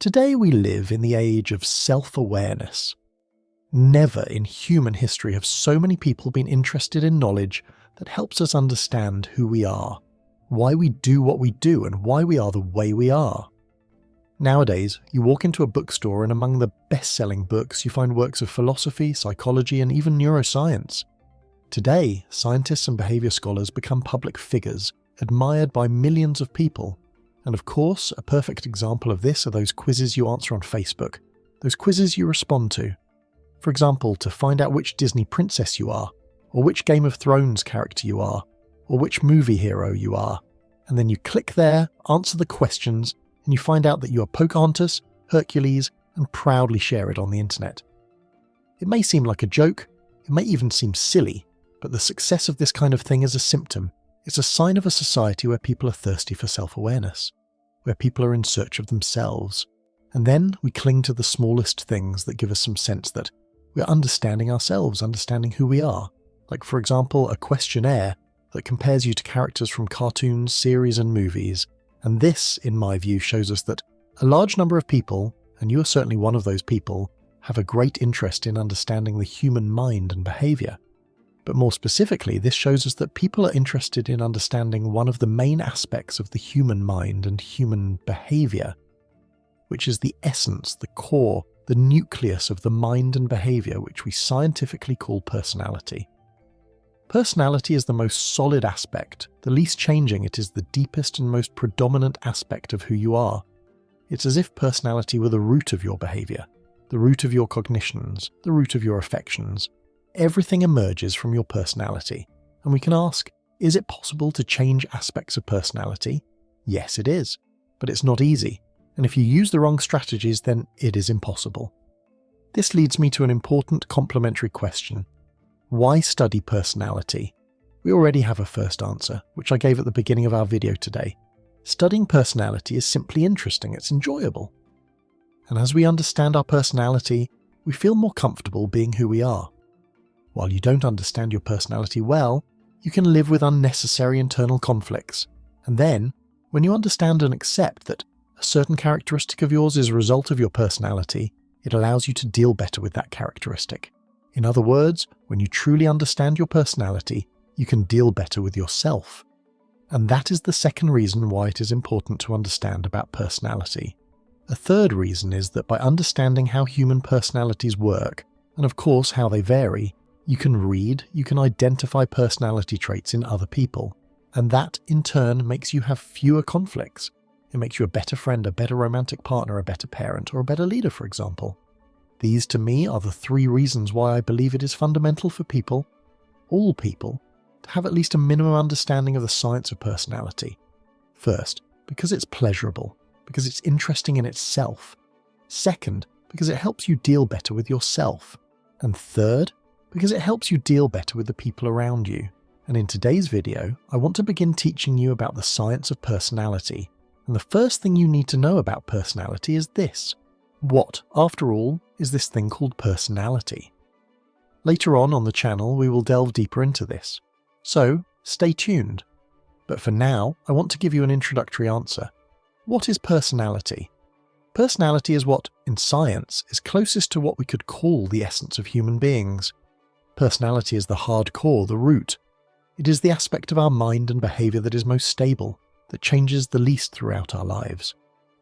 Today we live in the age of self-awareness. Never in human history have so many people been interested in knowledge that helps us understand who we are, why we do what we do, and why we are the way we are. Nowadays, you walk into a bookstore and among the best-selling books you find works of philosophy, psychology, and even neuroscience. Today, scientists and behaviour scholars become public figures, admired by millions of people. And of course, a perfect example of this are those quizzes you answer on Facebook, those quizzes you respond to. For example, to find out which Disney princess you are, or which Game of Thrones character you are, or which movie hero you are. And then you click there, answer the questions, and you find out that you are Pocahontas, Hercules, and proudly share it on the internet. It may seem like a joke, it may even seem silly, but the success of this kind of thing is a symptom. It's a sign of a society where people are thirsty for self-awareness, where people are in search of themselves. And then we cling to the smallest things that give us some sense that we're understanding ourselves, understanding who we are. Like, for example, a questionnaire that compares you to characters from cartoons, series, and movies. And this, in my view, shows us that a large number of people, and you are certainly one of those people, have a great interest in understanding the human mind and behaviour. But more specifically, this shows us that people are interested in understanding one of the main aspects of the human mind and human behaviour, which is the essence, the core, the nucleus of the mind and behaviour, which we scientifically call personality. Personality is the most solid aspect, the least changing. It is the deepest and most predominant aspect of who you are. It's as if personality were the root of your behaviour, the root of your cognitions, the root of your affections. Everything emerges from your personality. And we can ask, is it possible to change aspects of personality? Yes, it is. But it's not easy. And if you use the wrong strategies, then it is impossible. This leads me to an important complementary question. Why study personality? We already have a first answer, which I gave at the beginning of our video today. Studying personality is simply interesting, it's enjoyable. And as we understand our personality, we feel more comfortable being who we are. While you don't understand your personality well, you can live with unnecessary internal conflicts. And then, when you understand and accept that a certain characteristic of yours is a result of your personality, it allows you to deal better with that characteristic. In other words, when you truly understand your personality, you can deal better with yourself. And that is the second reason why it is important to understand about personality. A third reason is that by understanding how human personalities work, and of course how they vary, you can identify personality traits in other people. And that, in turn, makes you have fewer conflicts. It makes you a better friend, a better romantic partner, a better parent, or a better leader, for example. These, to me, are the three reasons why I believe it is fundamental for people, all people, to have at least a minimum understanding of the science of personality. First, because it's pleasurable, because it's interesting in itself. Second, because it helps you deal better with yourself. And third, because it helps you deal better with the people around you. And in today's video, I want to begin teaching you about the science of personality. And the first thing you need to know about personality is this. What, after all, is this thing called personality? Later on the channel, we will delve deeper into this. So, stay tuned. But for now, I want to give you an introductory answer. What is personality? Personality is what, in science, is closest to what we could call the essence of human beings. Personality is the hard core, the root. It is the aspect of our mind and behaviour that is most stable, that changes the least throughout our lives.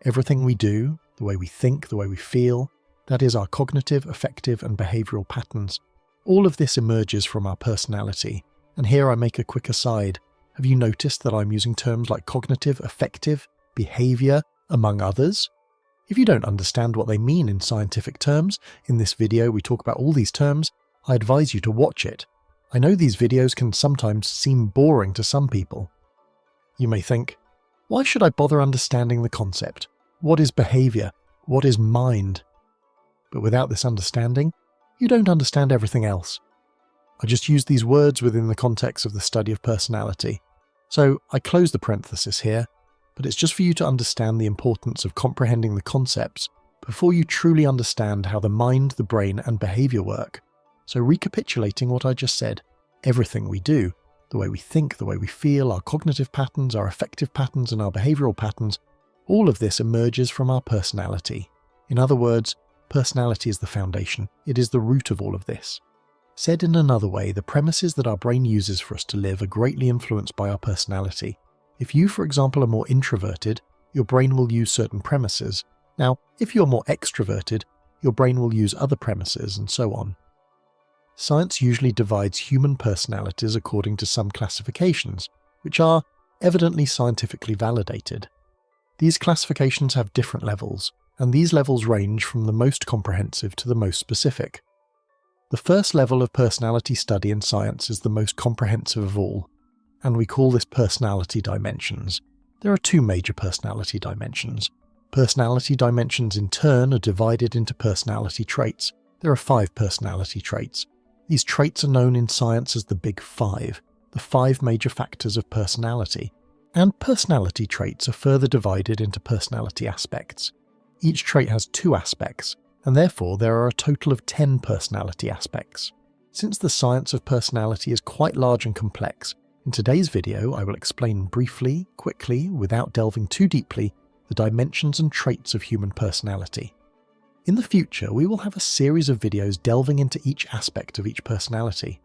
Everything we do, the way we think, the way we feel, that is our cognitive, affective and behavioural patterns. All of this emerges from our personality. And here I make a quick aside. Have you noticed that I'm using terms like cognitive, affective, behaviour, among others? If you don't understand what they mean in scientific terms, in this video we talk about all these terms, I advise you to watch it. I know these videos can sometimes seem boring to some people. You may think, why should I bother understanding the concept? What is behaviour? What is mind? But without this understanding, you don't understand everything else. I just use these words within the context of the study of personality. So I close the parenthesis here, but it's just for you to understand the importance of comprehending the concepts before you truly understand how the mind, the brain, and behaviour work. So recapitulating what I just said, everything we do, the way we think, the way we feel, our cognitive patterns, our affective patterns, and our behavioural patterns, All of this emerges from our personality. In other words, personality is the foundation. It is the root of all of this. Said in another way, the premises that our brain uses for us to live are greatly influenced by our personality. If you, for example, are more introverted, your brain will use certain premises. Now, if you're more extroverted, your brain will use other premises, and so on. Science usually divides human personalities according to some classifications, which are evidently scientifically validated. These classifications have different levels, and these levels range from the most comprehensive to the most specific. The first level of personality study in science is the most comprehensive of all, and we call this personality dimensions. There are two major personality dimensions. Personality dimensions in turn are divided into personality traits. There are 5 personality traits. These traits are known in science as the Big Five, the 5 major factors of personality. And personality traits are further divided into personality aspects. Each trait has 2 aspects, and therefore there are a total of 10 personality aspects. Since the science of personality is quite large and complex, in today's video I will explain briefly, quickly, without delving too deeply, the dimensions and traits of human personality. In the future, we will have a series of videos delving into each aspect of each personality.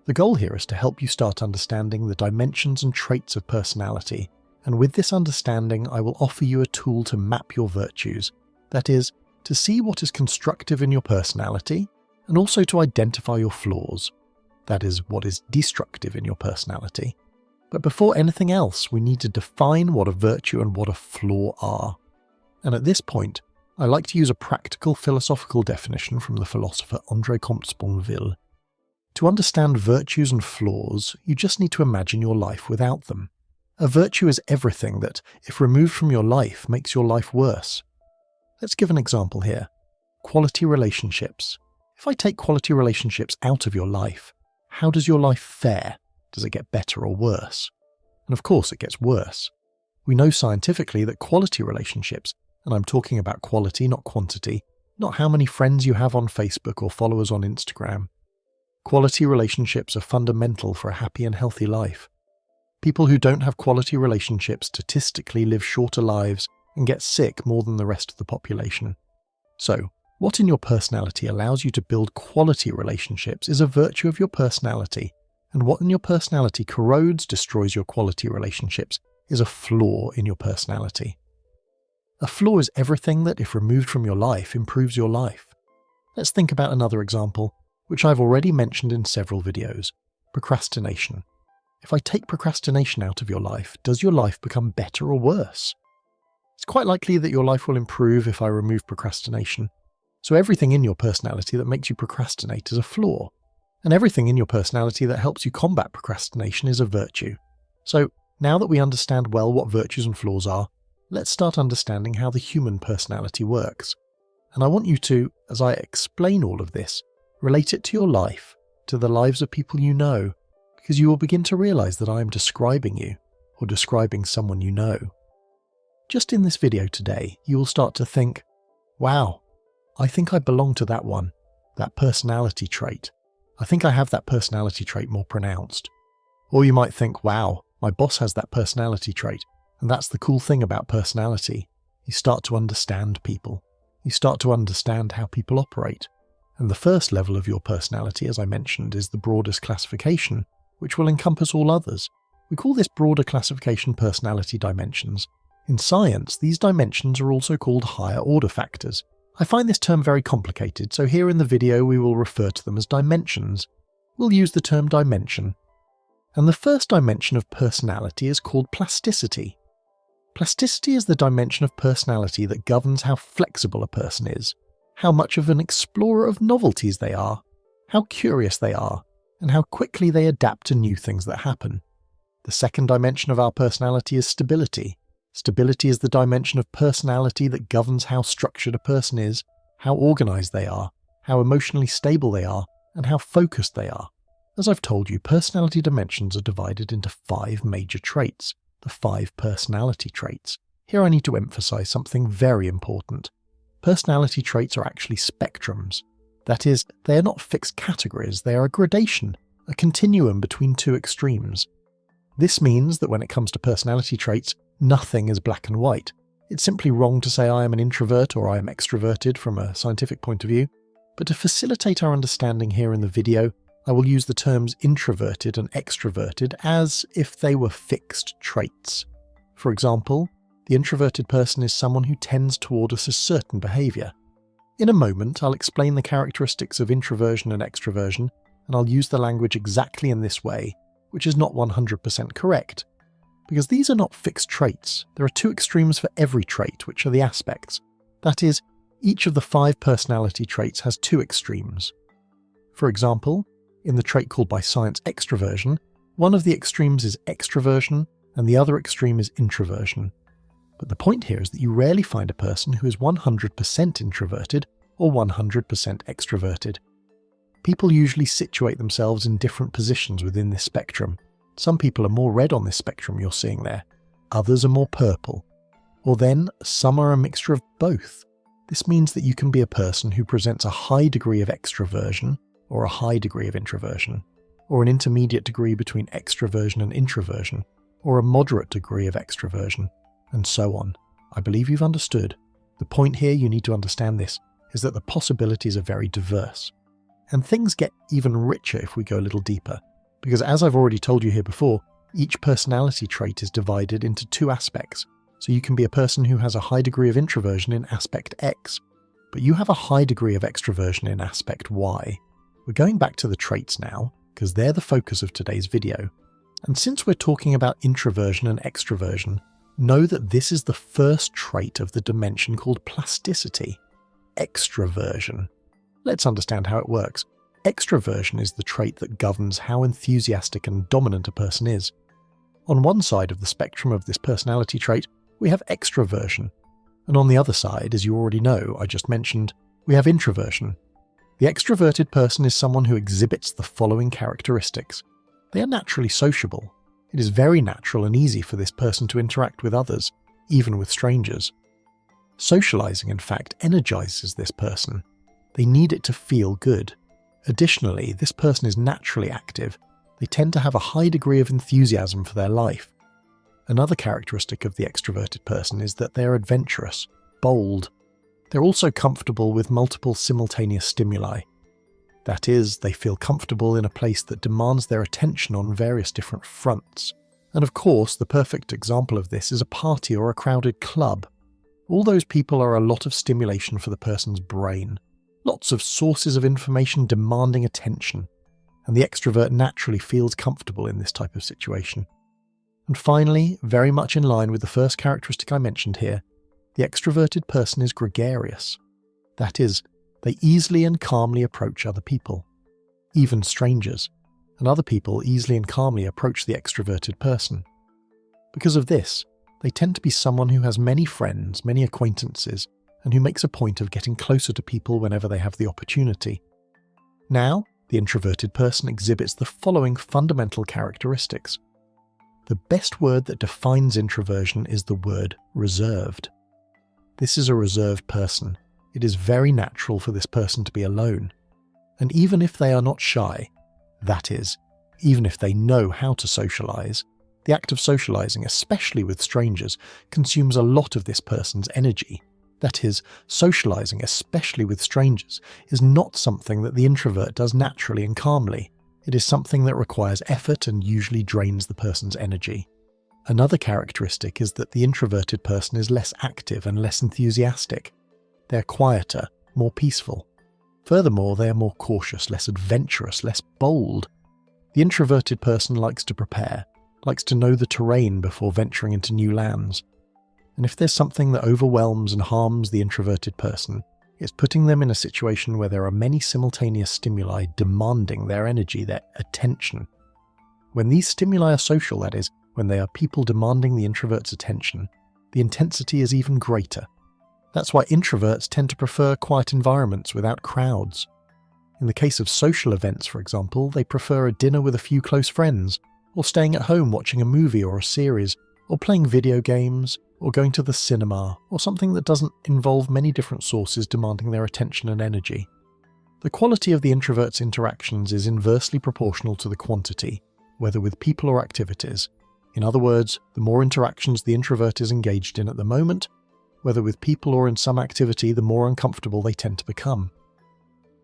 The goal here is to help you start understanding the dimensions and traits of personality, and with this understanding I will offer you a tool to map your virtues, that is, to see what is constructive in your personality, and also to identify your flaws, that is, what is destructive in your personality. But before anything else, we need to define what a virtue and what a flaw are. And at this point, I like to use a practical philosophical definition from the philosopher André Comte-Sponville. To understand virtues and flaws, you just need to imagine your life without them. A virtue is everything that, if removed from your life, makes your life worse. Let's give an example here. Quality relationships. If I take quality relationships out of your life, how does your life fare? Does it get better or worse? And of course it gets worse. We know scientifically that quality relationships, and I'm talking about quality, not quantity, not how many friends you have on Facebook or followers on Instagram. Quality relationships are fundamental for a happy and healthy life. People who don't have quality relationships statistically live shorter lives and get sick more than the rest of the population. So, what in your personality allows you to build quality relationships is a virtue of your personality, and what in your personality corrodes, destroys your quality relationships is a flaw in your personality. A flaw is everything that, if removed from your life, improves your life. Let's think about another example, which I've already mentioned in several videos: procrastination. If I take procrastination out of your life, does your life become better or worse? It's quite likely that your life will improve if I remove procrastination. So everything in your personality that makes you procrastinate is a flaw, and everything in your personality that helps you combat procrastination is a virtue. So now that we understand well what virtues and flaws are, let's start understanding how the human personality works. And I want you to, as I explain all of this, relate it to your life, to the lives of people you know, because you will begin to realize that I am describing you, or describing someone you know. Just in this video today, you will start to think, wow, I think I belong to that one, that personality trait. I think I have that personality trait more pronounced. Or you might think, wow, my boss has that personality trait. And that's the cool thing about personality. You start to understand people. You start to understand how people operate. And the first level of your personality, as I mentioned, is the broadest classification, which will encompass all others. We call this broader classification personality dimensions. In science, these dimensions are also called higher order factors. I find this term very complicated, so here in the video we will refer to them as dimensions. We'll use the term dimension. And the first dimension of personality is called plasticity. Plasticity is the dimension of personality that governs how flexible a person is, how much of an explorer of novelties they are, how curious they are, and how quickly they adapt to new things that happen. The second dimension of our personality is stability. Stability is the dimension of personality that governs how structured a person is, how organized they are, how emotionally stable they are, and how focused they are. As I've told you, personality dimensions are divided into 5 major traits, the 5 personality traits. Here I need to emphasize something very important. Personality traits are actually spectrums. That is, they are not fixed categories, they are a gradation, a continuum between 2 extremes. This means that when it comes to personality traits, Nothing is black and white. It's simply wrong to say I am an introvert or I am extroverted from a scientific point of view. But to facilitate our understanding here in the video, I will use the terms introverted and extroverted as if they were fixed traits. For example, the introverted person is someone who tends towards a certain behaviour. In a moment, I'll explain the characteristics of introversion and extroversion, and I'll use the language exactly in this way, which is not 100% correct. Because these are not fixed traits, there are two extremes for every trait, which are the aspects. That is, each of the 5 personality traits has 2 extremes. For example, in the trait called by science extroversion, one of the extremes is extroversion and the other extreme is introversion. But the point here is that you rarely find a person who is 100% introverted or 100% extroverted. People usually situate themselves in different positions within this spectrum. Some people are more red on this spectrum you're seeing there, others are more purple. Or then, some are a mixture of both. This means that you can be a person who presents a high degree of extroversion or a high degree of introversion, or an intermediate degree between extroversion and introversion, or a moderate degree of extroversion, and so on. I believe you've understood. The point here you need to understand this is that the possibilities are very diverse. And things get even richer if we go a little deeper, because as I've already told you here before, each personality trait is divided into 2 aspects. So you can be a person who has a high degree of introversion in aspect X, but you have a high degree of extroversion in aspect Y. We're going back to the traits now, because they're the focus of today's video. And since we're talking about introversion and extroversion, know that this is the first trait of the dimension called plasticity, extroversion. Let's understand how it works. Extroversion is the trait that governs how enthusiastic and dominant a person is. On one side of the spectrum of this personality trait, we have extroversion, and on the other side, as you already know, I just mentioned, we have introversion. The extroverted person is someone who exhibits the following characteristics. They are naturally sociable. It is very natural and easy for this person to interact with others, even with strangers. Socializing, in fact, energizes this person. They need it to feel good. Additionally, this person is naturally active. They tend to have a high degree of enthusiasm for their life. Another characteristic of the extroverted person is that they are adventurous, bold. They're also comfortable with multiple simultaneous stimuli. That is, they feel comfortable in a place that demands their attention on various different fronts. And of course, the perfect example of this is a party or a crowded club. All those people are a lot of stimulation for the person's brain. Lots of sources of information demanding attention. And the extrovert naturally feels comfortable in this type of situation. And finally, very much in line with the first characteristic I mentioned here, the extroverted person is gregarious. That is, they easily and calmly approach other people, even strangers, and other people easily and calmly approach the extroverted person. Because of this, they tend to be someone who has many friends, many acquaintances, and who makes a point of getting closer to people whenever they have the opportunity. Now, the introverted person exhibits the following fundamental characteristics. The best word that defines introversion is the word reserved. This is a reserved person. It is very natural for this person to be alone. And even if they are not shy, that is, even if they know how to socialize, the act of socializing, especially with strangers, consumes a lot of this person's energy. That is, socializing, especially with strangers, is not something that the introvert does naturally and calmly. It is something that requires effort and usually drains the person's energy. Another characteristic is that the introverted person is less active and less enthusiastic. They are quieter, more peaceful. Furthermore, they are more cautious, less adventurous, less bold. The introverted person likes to prepare, likes to know the terrain before venturing into new lands. And if there's something that overwhelms and harms the introverted person, it's putting them in a situation where there are many simultaneous stimuli demanding their energy, their attention. When these stimuli are social, that is, when they are people demanding the introvert's attention, the intensity is even greater. That's why introverts tend to prefer quiet environments without crowds. In the case of social events, for example, they prefer a dinner with a few close friends, or staying at home watching a movie or a series, or playing video games, or going to the cinema, or something that doesn't involve many different sources demanding their attention and energy. The quality of the introvert's interactions is inversely proportional to the quantity, whether with people or activities. In other words, the more interactions the introvert is engaged in at the moment, whether with people or in some activity, the more uncomfortable they tend to become.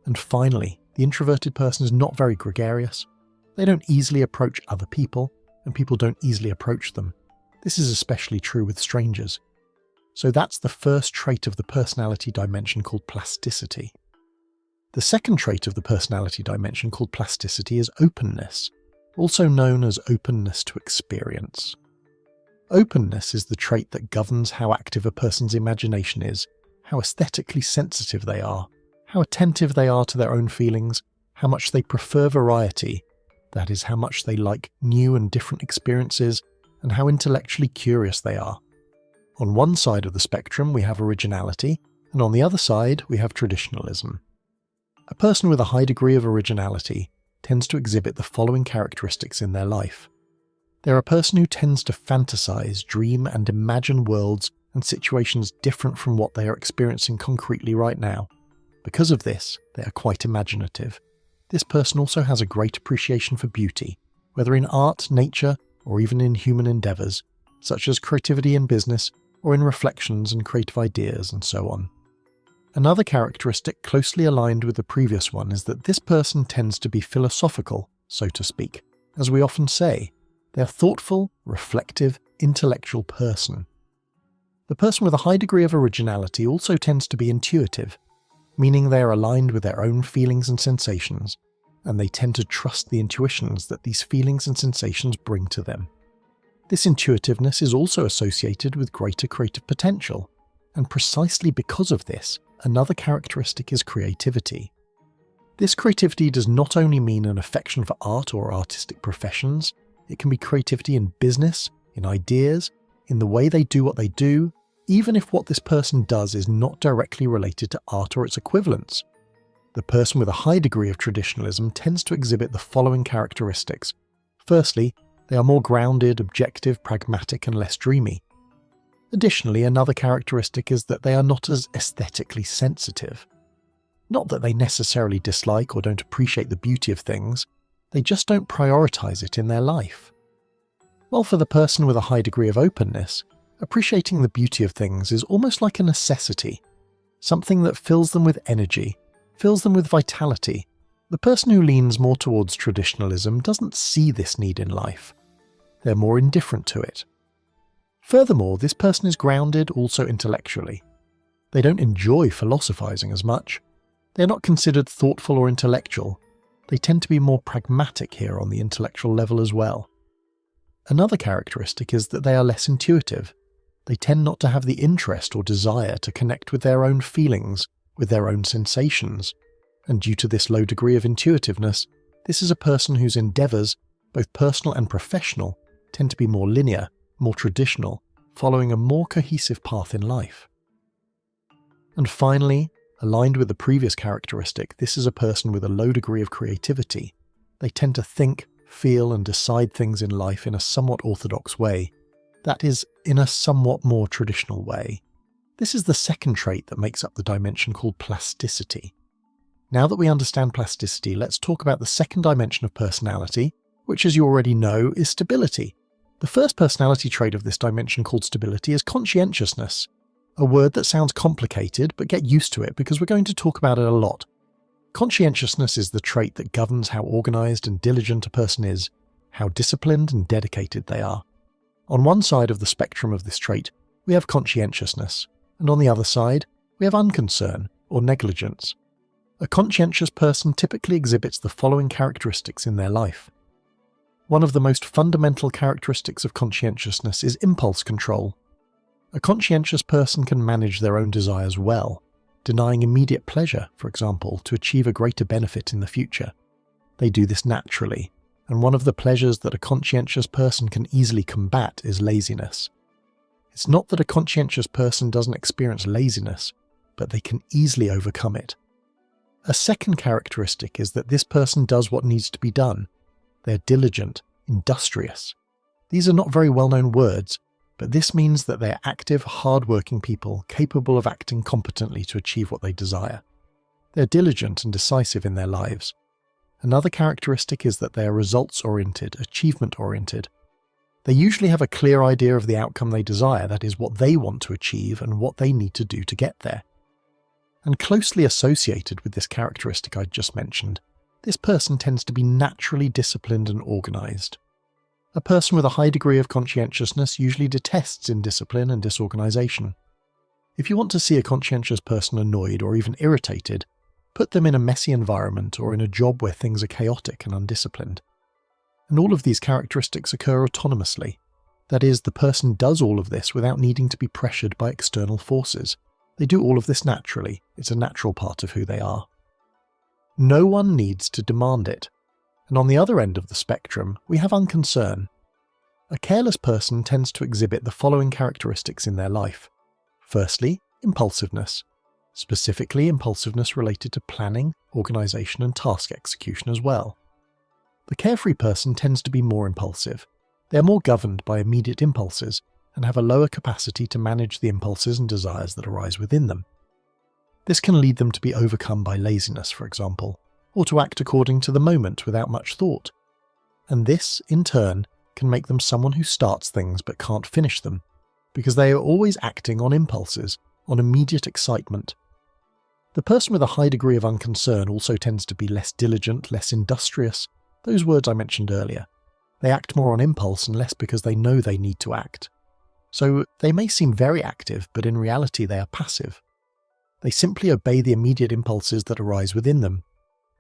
And finally, the introverted person is not very gregarious. They don't easily approach other people, and people don't easily approach them. This is especially true with strangers. So that's the first trait of the personality dimension called plasticity. The second trait of the personality dimension called plasticity is openness, also known as openness to experience. Openness is the trait that governs how active a person's imagination is, how aesthetically sensitive they are, how attentive they are to their own feelings, how much they prefer variety, that is, how much they like new and different experiences, and how intellectually curious they are. On one side of the spectrum we have originality, and on the other side we have traditionalism. A person with a high degree of originality tends to exhibit the following characteristics in their life. They're a person who tends to fantasize, dream, and imagine worlds and situations different from what they are experiencing concretely right now. Because of this, they are quite imaginative. This person also has a great appreciation for beauty, whether in art, nature, or even in human endeavors, such as creativity in business, or in reflections and creative ideas, and so on. Another characteristic closely aligned with the previous one is that this person tends to be philosophical, so to speak. As we often say, they are thoughtful, reflective, intellectual person. The person with a high degree of originality also tends to be intuitive, meaning they are aligned with their own feelings and sensations, and they tend to trust the intuitions that these feelings and sensations bring to them. This intuitiveness is also associated with greater creative potential, and precisely because of this, another characteristic is creativity. This creativity does not only mean an affection for art or artistic professions, it can be creativity in business, in ideas, in the way they do what they do, even if what this person does is not directly related to art or its equivalents. The person with a high degree of traditionalism tends to exhibit the following characteristics. Firstly, they are more grounded, objective, pragmatic, and less dreamy. Additionally, another characteristic is that they are not as aesthetically sensitive. Not that they necessarily dislike or don't appreciate the beauty of things, they just don't prioritize it in their life. While for the person with a high degree of openness, appreciating the beauty of things is almost like a necessity, something that fills them with energy, fills them with vitality. The person who leans more towards traditionalism doesn't see this need in life. They're more indifferent to it. Furthermore, this person is grounded also intellectually. They don't enjoy philosophizing as much. They are not considered thoughtful or intellectual. They tend to be more pragmatic here on the intellectual level as well. Another characteristic is that they are less intuitive. They tend not to have the interest or desire to connect with their own feelings, with their own sensations. And due to this low degree of intuitiveness, this is a person whose endeavors, both personal and professional, tend to be more linear, more traditional, following a more cohesive path in life. And finally, aligned with the previous characteristic, this is a person with a low degree of creativity. They tend to think, feel, and decide things in life in a somewhat orthodox way. That is, in a somewhat more traditional way. This is the second trait that makes up the dimension called plasticity. Now that we understand plasticity, let's talk about the second dimension of personality, which, as you already know, is stability. The first personality trait of this dimension called stability is conscientiousness, a word that sounds complicated, but get used to it because we're going to talk about it a lot. Conscientiousness is the trait that governs how organized and diligent a person is, how disciplined and dedicated they are. On one side of the spectrum of this trait, we have conscientiousness, and on the other side, we have unconcern or negligence. A conscientious person typically exhibits the following characteristics in their life. One of the most fundamental characteristics of conscientiousness is impulse control. A conscientious person can manage their own desires well, denying immediate pleasure, for example, to achieve a greater benefit in the future. They do this naturally, and one of the pleasures that a conscientious person can easily combat is laziness. It's not that a conscientious person doesn't experience laziness, but they can easily overcome it. A second characteristic is that this person does what needs to be done. They're diligent, industrious. These are not very well-known words, but this means that they're active, hard-working people capable of acting competently to achieve what they desire. They're diligent and decisive in their lives. Another characteristic is that they are results-oriented, achievement-oriented. They usually have a clear idea of the outcome they desire, that is, what they want to achieve and what they need to do to get there. And closely associated with this characteristic I just mentioned, this person tends to be naturally disciplined and organised. A person with a high degree of conscientiousness usually detests indiscipline and disorganisation. If you want to see a conscientious person annoyed or even irritated, put them in a messy environment or in a job where things are chaotic and undisciplined. And all of these characteristics occur autonomously. That is, the person does all of this without needing to be pressured by external forces. They do all of this naturally. It's a natural part of who they are. No one needs to demand it. And on the other end of the spectrum, we have unconcern. A careless person tends to exhibit the following characteristics in their life. Firstly, impulsiveness. Specifically, impulsiveness related to planning, organisation and task execution as well. The carefree person tends to be more impulsive. They are more governed by immediate impulses and have a lower capacity to manage the impulses and desires that arise within them. This can lead them to be overcome by laziness, for example, or to act according to the moment without much thought. And this, in turn, can make them someone who starts things but can't finish them, because they are always acting on impulses, on immediate excitement. The person with a high degree of unconcern also tends to be less diligent, less industrious, those words I mentioned earlier. They act more on impulse and less because they know they need to act. So they may seem very active, but in reality they are passive. They simply obey the immediate impulses that arise within them.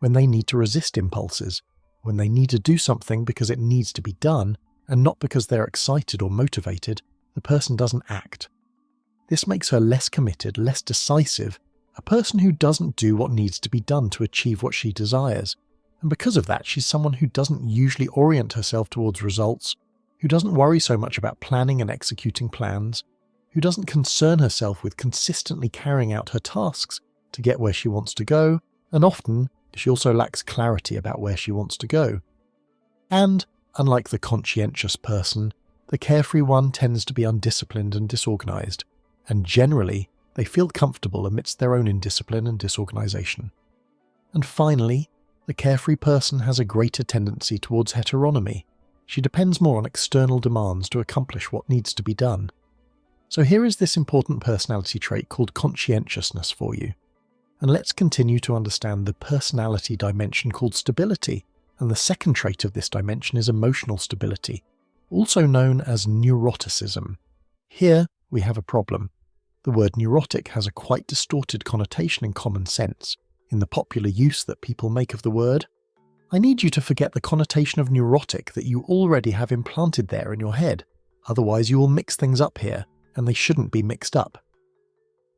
When they need to resist impulses, when they need to do something because it needs to be done, and not because they're excited or motivated, the person doesn't act. This makes her less committed, less decisive, a person who doesn't do what needs to be done to achieve what she desires. And because of that, she's someone who doesn't usually orient herself towards results, who doesn't worry so much about planning and executing plans, who doesn't concern herself with consistently carrying out her tasks to get where she wants to go, and often she also lacks clarity about where she wants to go. And, unlike the conscientious person, the carefree one tends to be undisciplined and disorganized, and generally they feel comfortable amidst their own indiscipline and disorganization. And finally, the carefree person has a greater tendency towards heteronomy. She depends more on external demands to accomplish what needs to be done. So here is this important personality trait called conscientiousness for you. And let's continue to understand the personality dimension called stability, and the second trait of this dimension is emotional stability, also known as neuroticism. Here we have a problem. The word neurotic has a quite distorted connotation in common sense, in the popular use that people make of the word. I need you to forget the connotation of neurotic that you already have implanted there in your head, otherwise you will mix things up here, and they shouldn't be mixed up.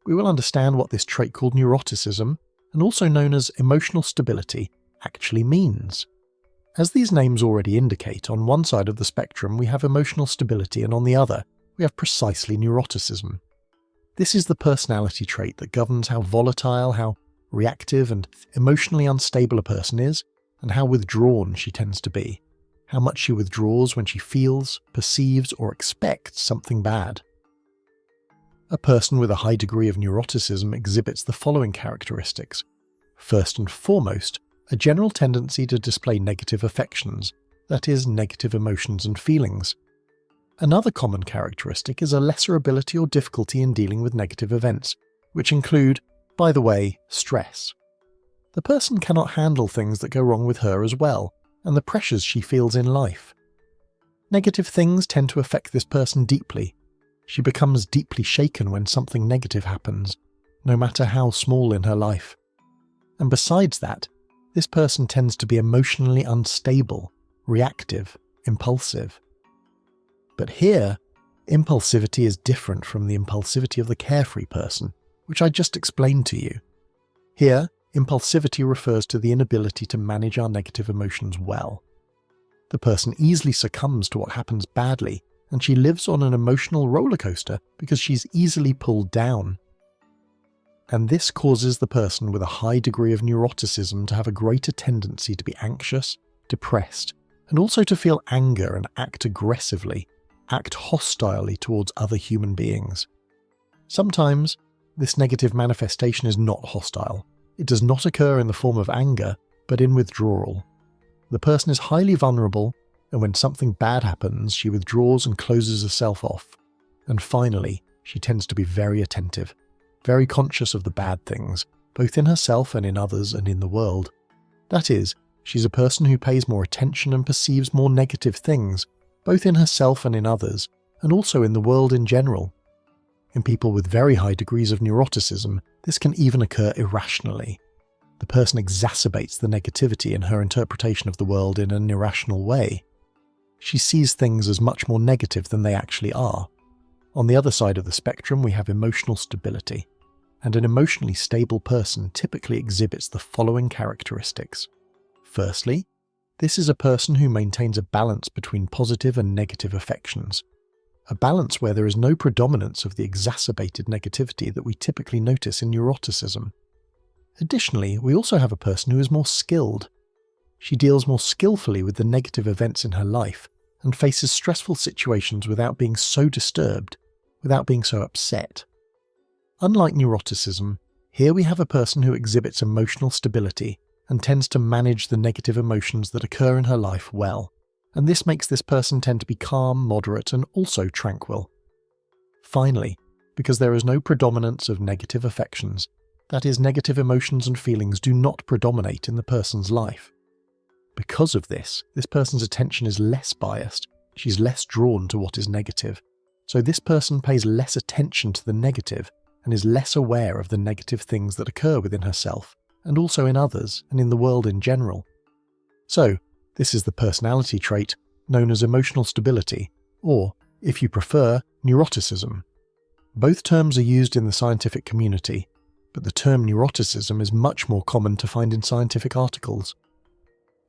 We will understand what this trait called neuroticism, and also known as emotional stability, actually means. As these names already indicate, on one side of the spectrum we have emotional stability and on the other we have precisely neuroticism. This is the personality trait that governs how volatile, how reactive and emotionally unstable a person is, and how withdrawn she tends to be, how much she withdraws when she feels, perceives or expects something bad. A person with a high degree of neuroticism exhibits the following characteristics. First and foremost, a general tendency to display negative affections, that is, negative emotions and feelings. Another common characteristic is a lesser ability or difficulty in dealing with negative events, which include, by the way, stress. The person cannot handle things that go wrong with her as well, and the pressures she feels in life. Negative things tend to affect this person deeply. She becomes deeply shaken when something negative happens, no matter how small in her life. And besides that, this person tends to be emotionally unstable, reactive, impulsive. But here, impulsivity is different from the impulsivity of the carefree person, which I just explained to you. Here, impulsivity refers to the inability to manage our negative emotions well. The person easily succumbs to what happens badly, and she lives on an emotional roller coaster because she's easily pulled down. And this causes the person with a high degree of neuroticism to have a greater tendency to be anxious, depressed, and also to feel anger and act aggressively, act hostilely towards other human beings. Sometimes, this negative manifestation is not hostile. It does not occur in the form of anger, but in withdrawal. The person is highly vulnerable, and when something bad happens, she withdraws and closes herself off. And finally, she tends to be very attentive, very conscious of the bad things, both in herself and in others and in the world. That is, she's a person who pays more attention and perceives more negative things, both in herself and in others, and also in the world in general. In people with very high degrees of neuroticism, this can even occur irrationally. The person exacerbates the negativity in her interpretation of the world in an irrational way. She sees things as much more negative than they actually are. On the other side of the spectrum, we have emotional stability, and an emotionally stable person typically exhibits the following characteristics. Firstly, this is a person who maintains a balance between positive and negative affections, a balance where there is no predominance of the exacerbated negativity that we typically notice in neuroticism. Additionally, we also have a person who is more skilled. She deals more skillfully with the negative events in her life and faces stressful situations without being so disturbed, without being so upset. Unlike neuroticism, here we have a person who exhibits emotional stability and tends to manage the negative emotions that occur in her life well, and this makes this person tend to be calm, moderate, and also tranquil. Finally, because there is no predominance of negative affections, that is, negative emotions and feelings do not predominate in the person's life. Because of this person's attention is less biased, she's less drawn to what is negative, so this person pays less attention to the negative and is less aware of the negative things that occur within herself, and also in others and in the world in general. So, this is the personality trait known as emotional stability, or, if you prefer, neuroticism. Both terms are used in the scientific community, but the term neuroticism is much more common to find in scientific articles.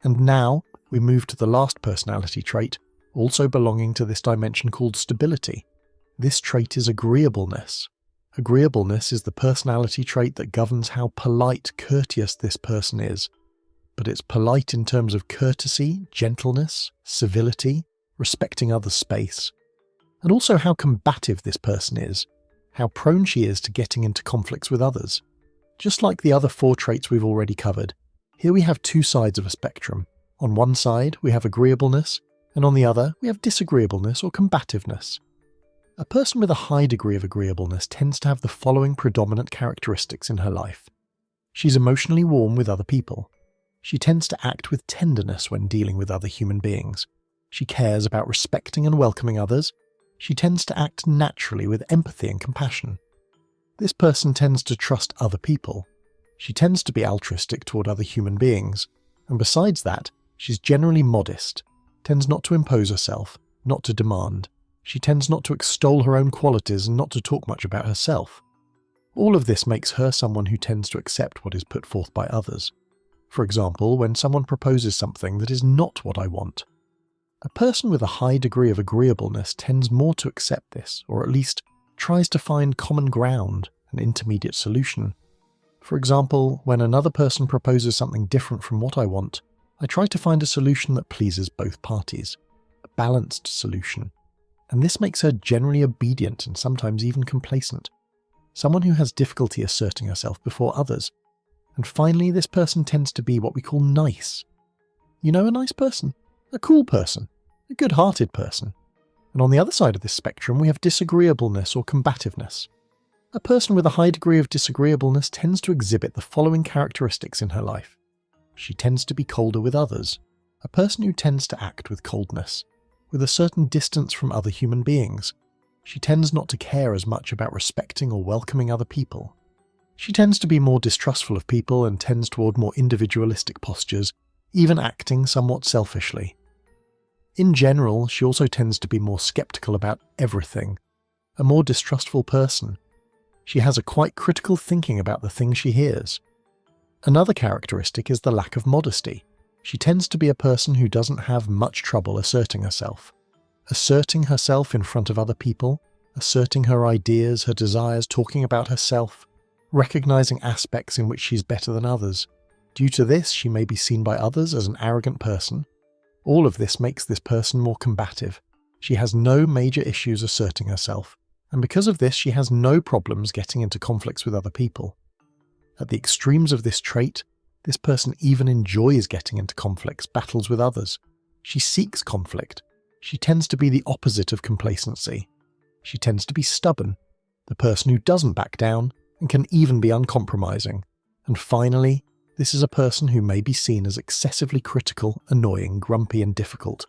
And now, we move to the last personality trait, also belonging to this dimension called stability. This trait is agreeableness. Agreeableness is the personality trait that governs how polite, courteous this person is. But it's polite in terms of courtesy, gentleness, civility, respecting others' space, and also how combative this person is, how prone she is to getting into conflicts with others. Just like the other 4 traits we've already covered, here we have 2 sides of a spectrum. On one side, we have agreeableness, and on the other, we have disagreeableness or combativeness. A person with a high degree of agreeableness tends to have the following predominant characteristics in her life. She's emotionally warm with other people. She tends to act with tenderness when dealing with other human beings. She cares about respecting and welcoming others. She tends to act naturally with empathy and compassion. This person tends to trust other people. She tends to be altruistic toward other human beings. And besides that, she's generally modest, tends not to impose herself, not to demand. She tends not to extol her own qualities and not to talk much about herself. All of this makes her someone who tends to accept what is put forth by others. For example, when someone proposes something that is not what I want. A person with a high degree of agreeableness tends more to accept this, or at least tries to find common ground, an intermediate solution. For example, when another person proposes something different from what I want, I try to find a solution that pleases both parties, a balanced solution. And this makes her generally obedient and sometimes even complacent, someone who has difficulty asserting herself before others. And finally, this person tends to be what we call nice. You know, a nice person, a cool person, a good-hearted person. And on the other side of this spectrum, we have disagreeableness or combativeness. A person with a high degree of disagreeableness tends to exhibit the following characteristics in her life. She tends to be colder with others, a person who tends to act with coldness, with a certain distance from other human beings. She tends not to care as much about respecting or welcoming other people. She tends to be more distrustful of people and tends toward more individualistic postures, even acting somewhat selfishly. In general, she also tends to be more skeptical about everything, a more distrustful person. She has a quite critical thinking about the things she hears. Another characteristic is the lack of modesty. She tends to be a person who doesn't have much trouble asserting herself. Asserting herself in front of other people, asserting her ideas, her desires, talking about herself, recognizing aspects in which she's better than others. Due to this, she may be seen by others as an arrogant person. All of this makes this person more combative. She has no major issues asserting herself, and because of this, she has no problems getting into conflicts with other people. At the extremes of this trait, this person even enjoys getting into conflicts, battles with others. She seeks conflict. She tends to be the opposite of complacency. She tends to be stubborn, the person who doesn't back down and can even be uncompromising. And finally, this is a person who may be seen as excessively critical, annoying, grumpy, and difficult.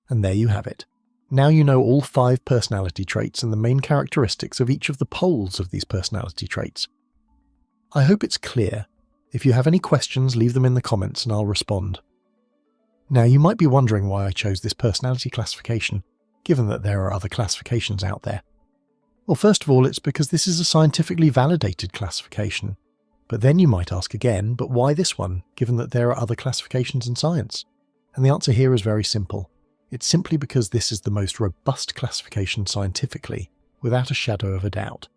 And there you have it. Now you know all 5 personality traits and the main characteristics of each of the poles of these personality traits. I hope it's clear. If you have any questions, leave them in the comments and I'll respond. Now you might be wondering why I chose this personality classification, given that there are other classifications out there. Well, first of all, it's because this is a scientifically validated classification. But then you might ask again, but why this one, given that there are other classifications in science? And the answer here is very simple. It's simply because this is the most robust classification scientifically, without a shadow of a doubt.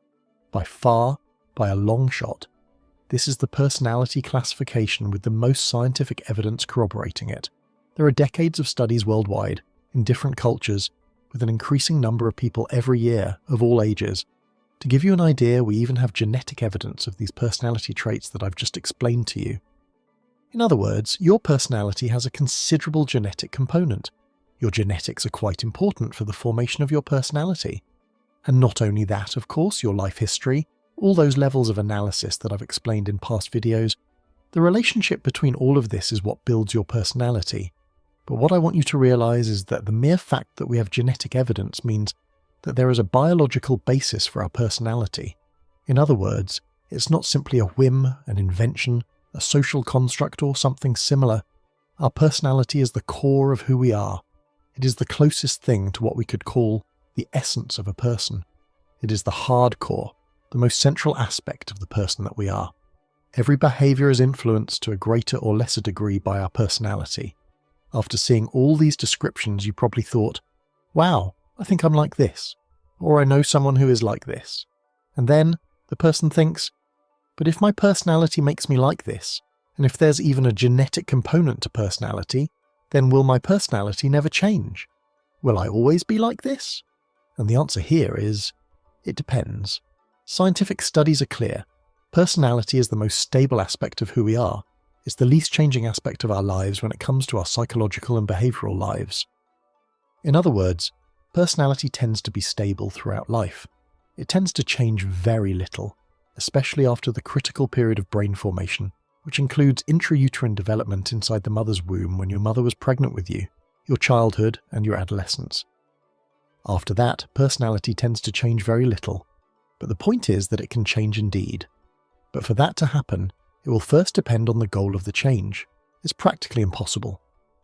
By far, by a long shot, this is the personality classification with the most scientific evidence corroborating it. There are decades of studies worldwide, in different cultures, with an increasing number of people every year, of all ages. To give you an idea, we even have genetic evidence of these personality traits that I've just explained to you. In other words, your personality has a considerable genetic component. Your genetics are quite important for the formation of your personality. And not only that, of course, your life history, all those levels of analysis that I've explained in past videos. The relationship between all of this is what builds your personality. But what I want you to realize is that the mere fact that we have genetic evidence means that there is a biological basis for our personality. In other words, it's not simply a whim, an invention, a social construct, or something similar. Our personality is the core of who we are. It is the closest thing to what we could call the essence of a person. It is the hard core, the most central aspect of the person that we are. Every behavior is influenced to a greater or lesser degree by our personality. After seeing all these descriptions, you probably thought, wow, I think I'm like this, or I know someone who is like this. And then the person thinks, but if my personality makes me like this, and if there's even a genetic component to personality, then will my personality never change? Will I always be like this? And the answer here is, it depends. Scientific studies are clear. Personality is the most stable aspect of who we are. It's the least changing aspect of our lives when it comes to our psychological and behavioral lives. In other words, personality tends to be stable throughout life. It tends to change very little, especially after the critical period of brain formation, which includes intrauterine development inside the mother's womb when your mother was pregnant with you, your childhood, and your adolescence. After that, personality tends to change very little, but the point is that it can change indeed. But for that to happen, it will first depend on the goal of the change. It's practically impossible.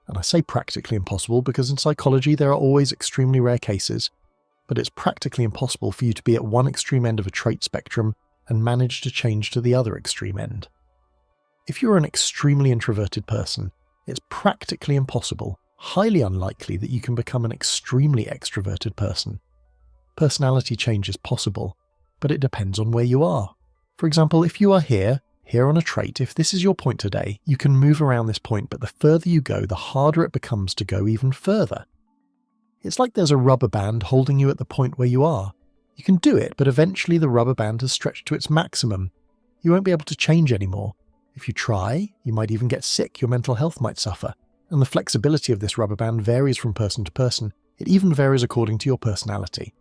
And I say practically impossible because in psychology there are always extremely rare cases, but it's practically impossible for you to be at one extreme end of a trait spectrum and manage to change to the other extreme end. If you're an extremely introverted person, it's practically impossible, highly unlikely that you can become an extremely extroverted person. Personality change is possible, but it depends on where you are. For example, if you are here on a trait, if this is your point today, you can move around this point, but the further you go, the harder it becomes to go even further. It's like there's a rubber band holding you at the point where you are. You can do it, but eventually the rubber band has stretched to its maximum. You won't be able to change anymore. If you try, you might even get sick, your mental health might suffer, and the flexibility of this rubber band varies from person to person. It even varies according to your personality.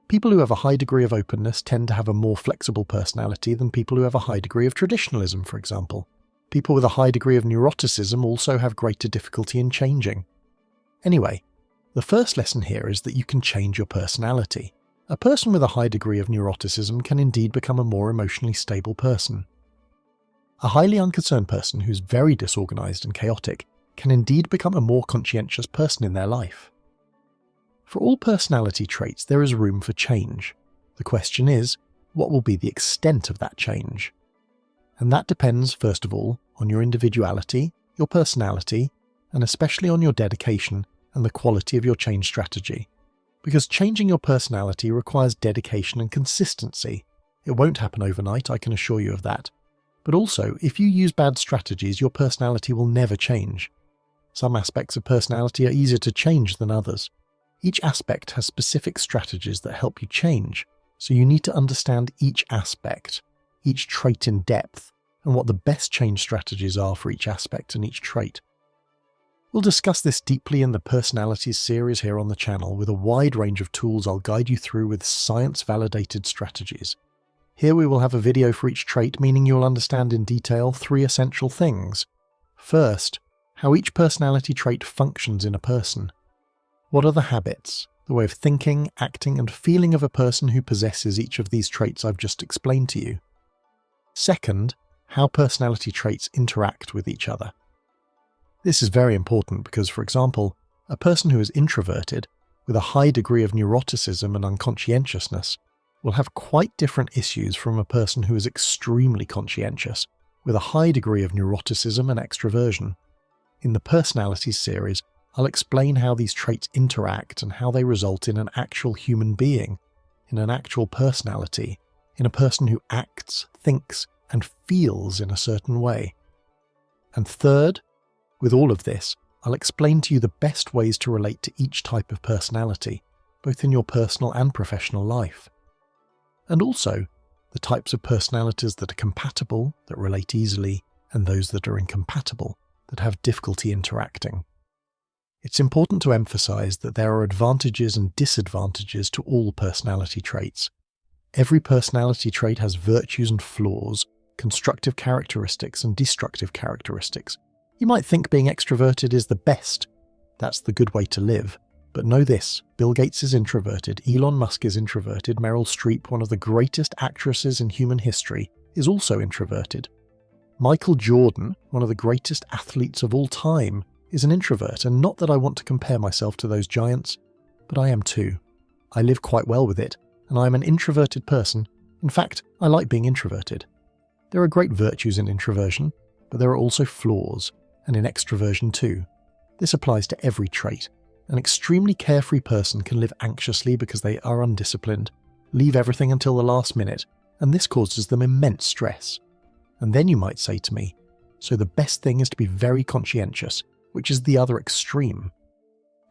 People who have a high degree of openness tend to have a more flexible personality than people who have a high degree of traditionalism, for example. People with a high degree of neuroticism also have greater difficulty in changing. Anyway, the first lesson here is that you can change your personality. A person with a high degree of neuroticism can indeed become a more emotionally stable person. A highly unconcerned person who's very disorganized and chaotic can indeed become a more conscientious person in their life. For all personality traits, there is room for change. The question is, what will be the extent of that change? And that depends, first of all, on your individuality, your personality, and especially on your dedication and the quality of your change strategy. Because changing your personality requires dedication and consistency. It won't happen overnight, I can assure you of that. But also, if you use bad strategies, your personality will never change. Some aspects of personality are easier to change than others. Each aspect has specific strategies that help you change, so you need to understand each aspect, each trait in depth, and what the best change strategies are for each aspect and each trait. We'll discuss this deeply in the Personalities series here on the channel with a wide range of tools I'll guide you through with science-validated strategies. Here we will have a video for each trait, meaning you'll understand in detail 3 essential things. First, how each personality trait functions in a person. What are the habits, the way of thinking, acting, and feeling of a person who possesses each of these traits I've just explained to you? Second, how personality traits interact with each other. This is very important because, for example, a person who is introverted, with a high degree of neuroticism and unconscientiousness, will have quite different issues from a person who is extremely conscientious, with a high degree of neuroticism and extroversion. In the Personalities series, I'll explain how these traits interact and how they result in an actual human being, in an actual personality, in a person who acts, thinks, and feels in a certain way. And third, with all of this, I'll explain to you the best ways to relate to each type of personality, both in your personal and professional life. And also, the types of personalities that are compatible, that relate easily, and those that are incompatible, that have difficulty interacting. It's important to emphasize that there are advantages and disadvantages to all personality traits. Every personality trait has virtues and flaws, constructive characteristics and destructive characteristics. You might think being extroverted is the best. That's the good way to live. But know this, Bill Gates is introverted, Elon Musk is introverted, Meryl Streep, one of the greatest actresses in human history, is also introverted. Michael Jordan, one of the greatest athletes of all time, is an introvert, and not that I want to compare myself to those giants, but I am too. I live quite well with it, and I am an introverted person. In fact, I like being introverted. There are great virtues in introversion, but there are also flaws, and in extroversion too. This applies to every trait. An extremely carefree person can live anxiously because they are undisciplined, leave everything until the last minute, and this causes them immense stress. And then you might say to me, so the best thing is to be very conscientious, which is the other extreme.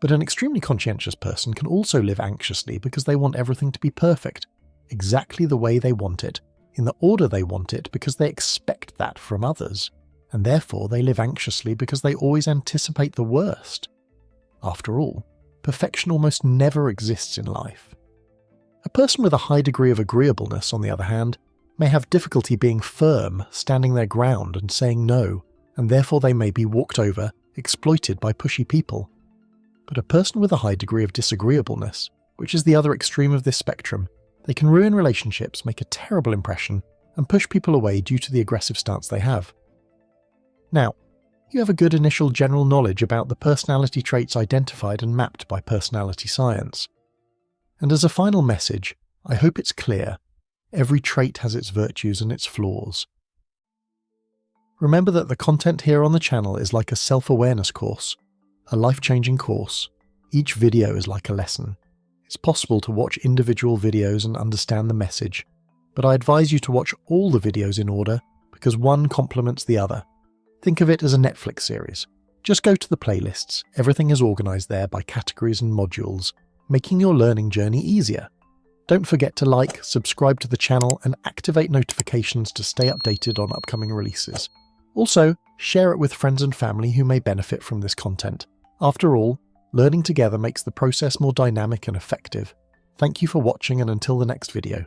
But an extremely conscientious person can also live anxiously because they want everything to be perfect, exactly the way they want it, in the order they want it because they expect that from others. And therefore they live anxiously because they always anticipate the worst. After all, perfection almost never exists in life. A person with a high degree of agreeableness, on the other hand, may have difficulty being firm, standing their ground and saying no, and therefore they may be walked over, exploited by pushy people. But a person with a high degree of disagreeableness, which is the other extreme of this spectrum, they can ruin relationships, make a terrible impression, and push people away due to the aggressive stance they have. Now, you have a good initial general knowledge about the personality traits identified and mapped by personality science. And as a final message, I hope it's clear, every trait has its virtues and its flaws. Remember that the content here on the channel is like a self-awareness course, a life-changing course. Each video is like a lesson. It's possible to watch individual videos and understand the message, but I advise you to watch all the videos in order because one complements the other. Think of it as a Netflix series. Just go to the playlists, everything is organised there by categories and modules, making your learning journey easier. Don't forget to like, subscribe to the channel and activate notifications to stay updated on upcoming releases. Also, share it with friends and family who may benefit from this content. After all, learning together makes the process more dynamic and effective. Thank you for watching, and until the next video.